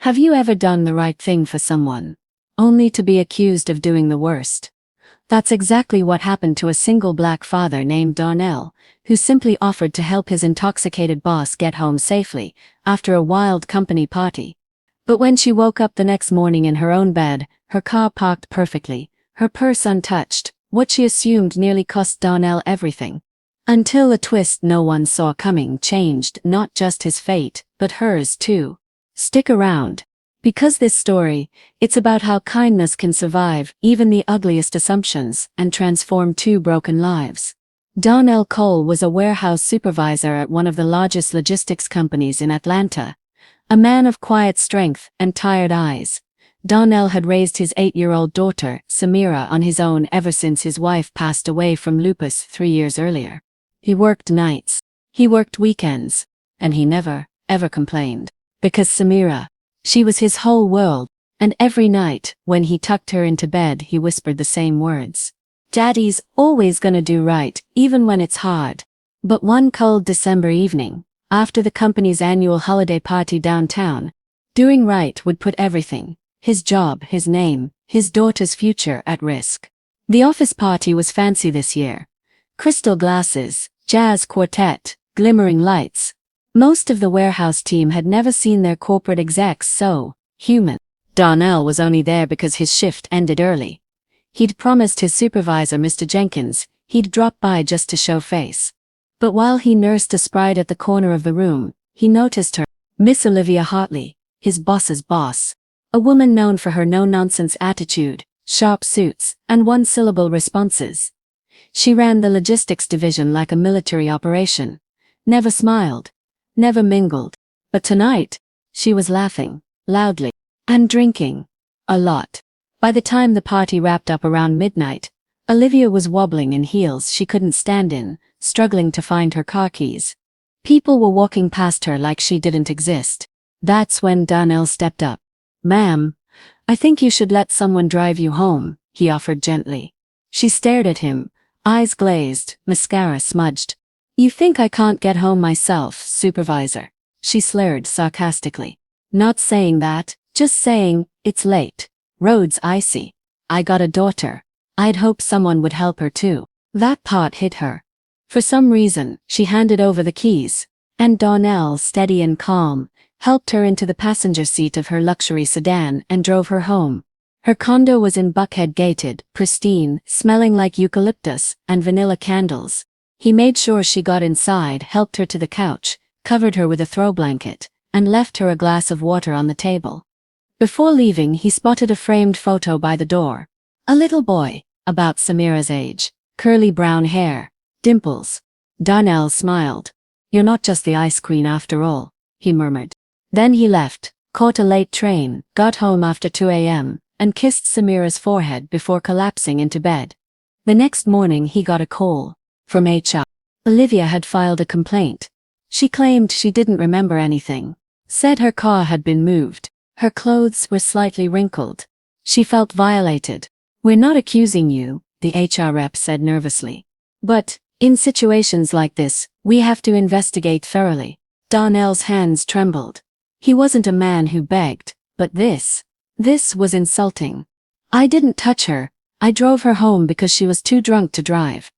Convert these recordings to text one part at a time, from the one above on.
Have you ever done the right thing for someone, only to be accused of doing the worst? That's exactly what happened to a single black father named Darnell, who simply offered to help his intoxicated boss get home safely after a wild company party. But when she woke up the next morning in her own bed, her car parked perfectly, her purse untouched, what she assumed nearly cost Darnell everything. Until a twist no one saw coming changed not just his fate, but hers too. Stick around. Because this story, it's about how kindness can survive even the ugliest assumptions and transform two broken lives. Darnell Cole was a warehouse supervisor at one of the largest logistics companies in Atlanta. A man of quiet strength and tired eyes. Darnell had raised his 8-year-old daughter, Samira, on his own ever since his wife passed away from lupus 3 years earlier. He worked nights. He worked weekends. And he never, ever complained. Because Samira, she was his whole world, and every night, when he tucked her into bed, he whispered the same words. Daddy's always gonna do right, even when it's hard. But one cold December evening, after the company's annual holiday party downtown, doing right would put everything, his job, his name, his daughter's future, at risk. The office party was fancy this year. Crystal glasses, jazz quartet, glimmering lights. Most of the warehouse team had never seen their corporate execs so human. Darnell was only there because his shift ended early. He'd promised his supervisor, Mr. Jenkins, he'd drop by just to show face. But while he nursed a sprite at the corner of the room, he noticed her, Miss Olivia Hartley, his boss's boss. A woman known for her no-nonsense attitude, sharp suits, and one-syllable responses. She ran the logistics division like a military operation. Never smiled. Never mingled. But tonight, she was laughing, loudly, and drinking. A lot. By the time the party wrapped up around midnight, Olivia was wobbling in heels she couldn't stand in, struggling to find her car keys. People were walking past her like she didn't exist. That's when Darnell stepped up. "Ma'am, I think you should let someone drive you home," he offered gently. She stared at him, eyes glazed, mascara smudged. "You think I can't get home myself, supervisor?" she slurred sarcastically. "Not saying that, just saying, it's late. Road's icy. I got a daughter. I'd hope someone would help her too." That part hit her. For some reason, she handed over the keys, and Darnell, steady and calm, helped her into the passenger seat of her luxury sedan and drove her home. Her condo was in Buckhead gated, pristine, smelling like eucalyptus and vanilla candles. He made sure she got inside, helped her to the couch, covered her with a throw blanket, and left her a glass of water on the table. Before leaving, he spotted a framed photo by the door. A little boy, about Samira's age, curly brown hair, dimples. Darnell smiled. "You're not just the ice queen after all," he murmured. Then he left, caught a late train, got home after 2 a.m., and kissed Samira's forehead before collapsing into bed. The next morning he got a call. From HR. Olivia had filed a complaint. She claimed she didn't remember anything. Said her car had been moved. Her clothes were slightly wrinkled. She felt violated. "We're not accusing you," the HR rep said nervously. "But, in situations like this, we have to investigate thoroughly." Darnell's hands trembled. He wasn't a man who begged, but this was insulting. "I didn't touch her. I drove her home because she was too drunk to drive.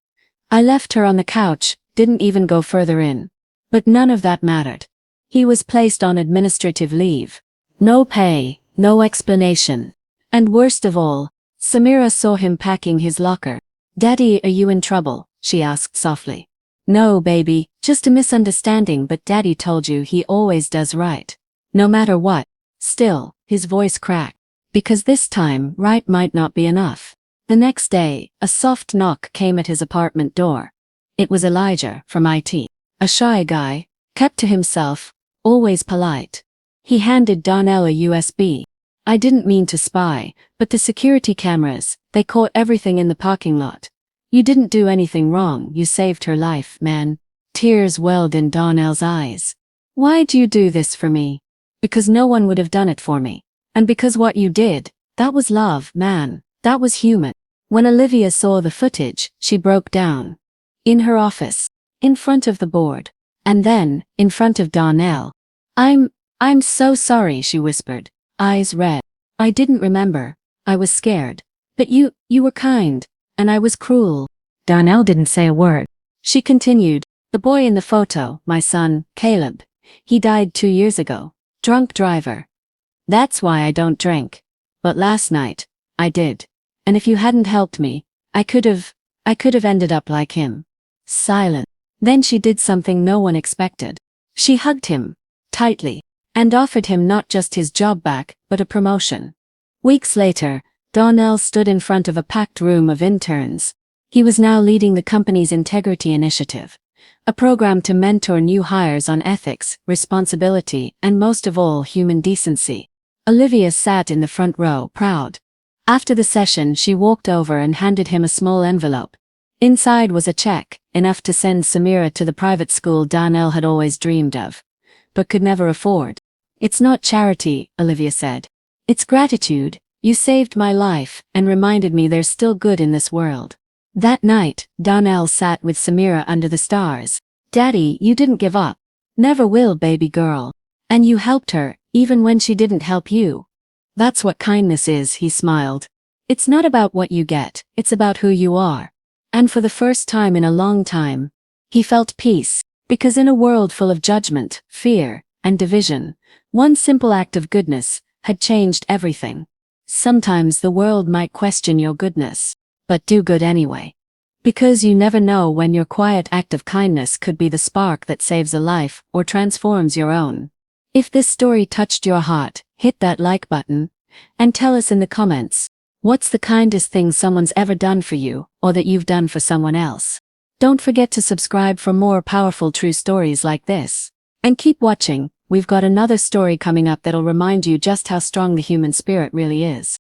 I left her on the couch, didn't even go further in." But none of that mattered. He was placed on administrative leave. No pay, no explanation. And worst of all, Samira saw him packing his locker. "Daddy, are you in trouble?" she asked softly. "No, baby, just a misunderstanding, but Daddy told you he always does right. No matter what." Still, his voice cracked. Because this time, right might not be enough. The next day, a soft knock came at his apartment door. It was Elijah, from IT. A shy guy, kept to himself, always polite. He handed Darnell a USB. "I didn't mean to spy, but the security cameras, they caught everything in the parking lot. You didn't do anything wrong, you saved her life, man." Tears welled in Darnell's eyes. "Why'd you do this for me?" "Because no one would have done it for me. And because what you did, that was love, man. That was human." When Olivia saw the footage, she broke down. In her office, in front of the board, and then, in front of Darnell. I'm so sorry," she whispered. eyes red. I didn't remember. I was scared. But you were kind. And I was cruel. Darnell didn't say a word. She continued, the boy in the photo, my son, Caleb. He died 2 years ago. Drunk driver. That's why I don't drink. But last night, I did. And if you hadn't helped me, I could have ended up like him. Silent. Then she did something no one expected. She hugged him, tightly, and offered him not just his job back, but a promotion. Weeks later, Darnell stood in front of a packed room of interns. He was now leading the company's integrity initiative, a program to mentor new hires on ethics, responsibility, and most of all, human decency. Olivia sat in the front row, proud. After the session, she walked over and handed him a small envelope. Inside was a check, enough to send Samira to the private school Darnell had always dreamed of, but could never afford. It's not charity, Olivia said. It's gratitude. You saved my life and reminded me there's still good in this world. That night, Darnell sat with Samira under the stars. Daddy, you didn't give up. Never will, baby girl. And you helped her, even when she didn't help you. That's what kindness is, he smiled. It's not about what you get, it's about who you are. And for the first time in a long time, he felt peace, because in a world full of judgment, fear, and division, one simple act of goodness had changed everything. Sometimes the world might question your goodness, but do good anyway. Because you never know when your quiet act of kindness could be the spark that saves a life or transforms your own. If this story touched your heart, hit that like button, and tell us in the comments, what's the kindest thing someone's ever done for you, or that you've done for someone else? Don't forget to subscribe for more powerful true stories like this. And keep watching, we've got another story coming up that'll remind you just how strong the human spirit really is.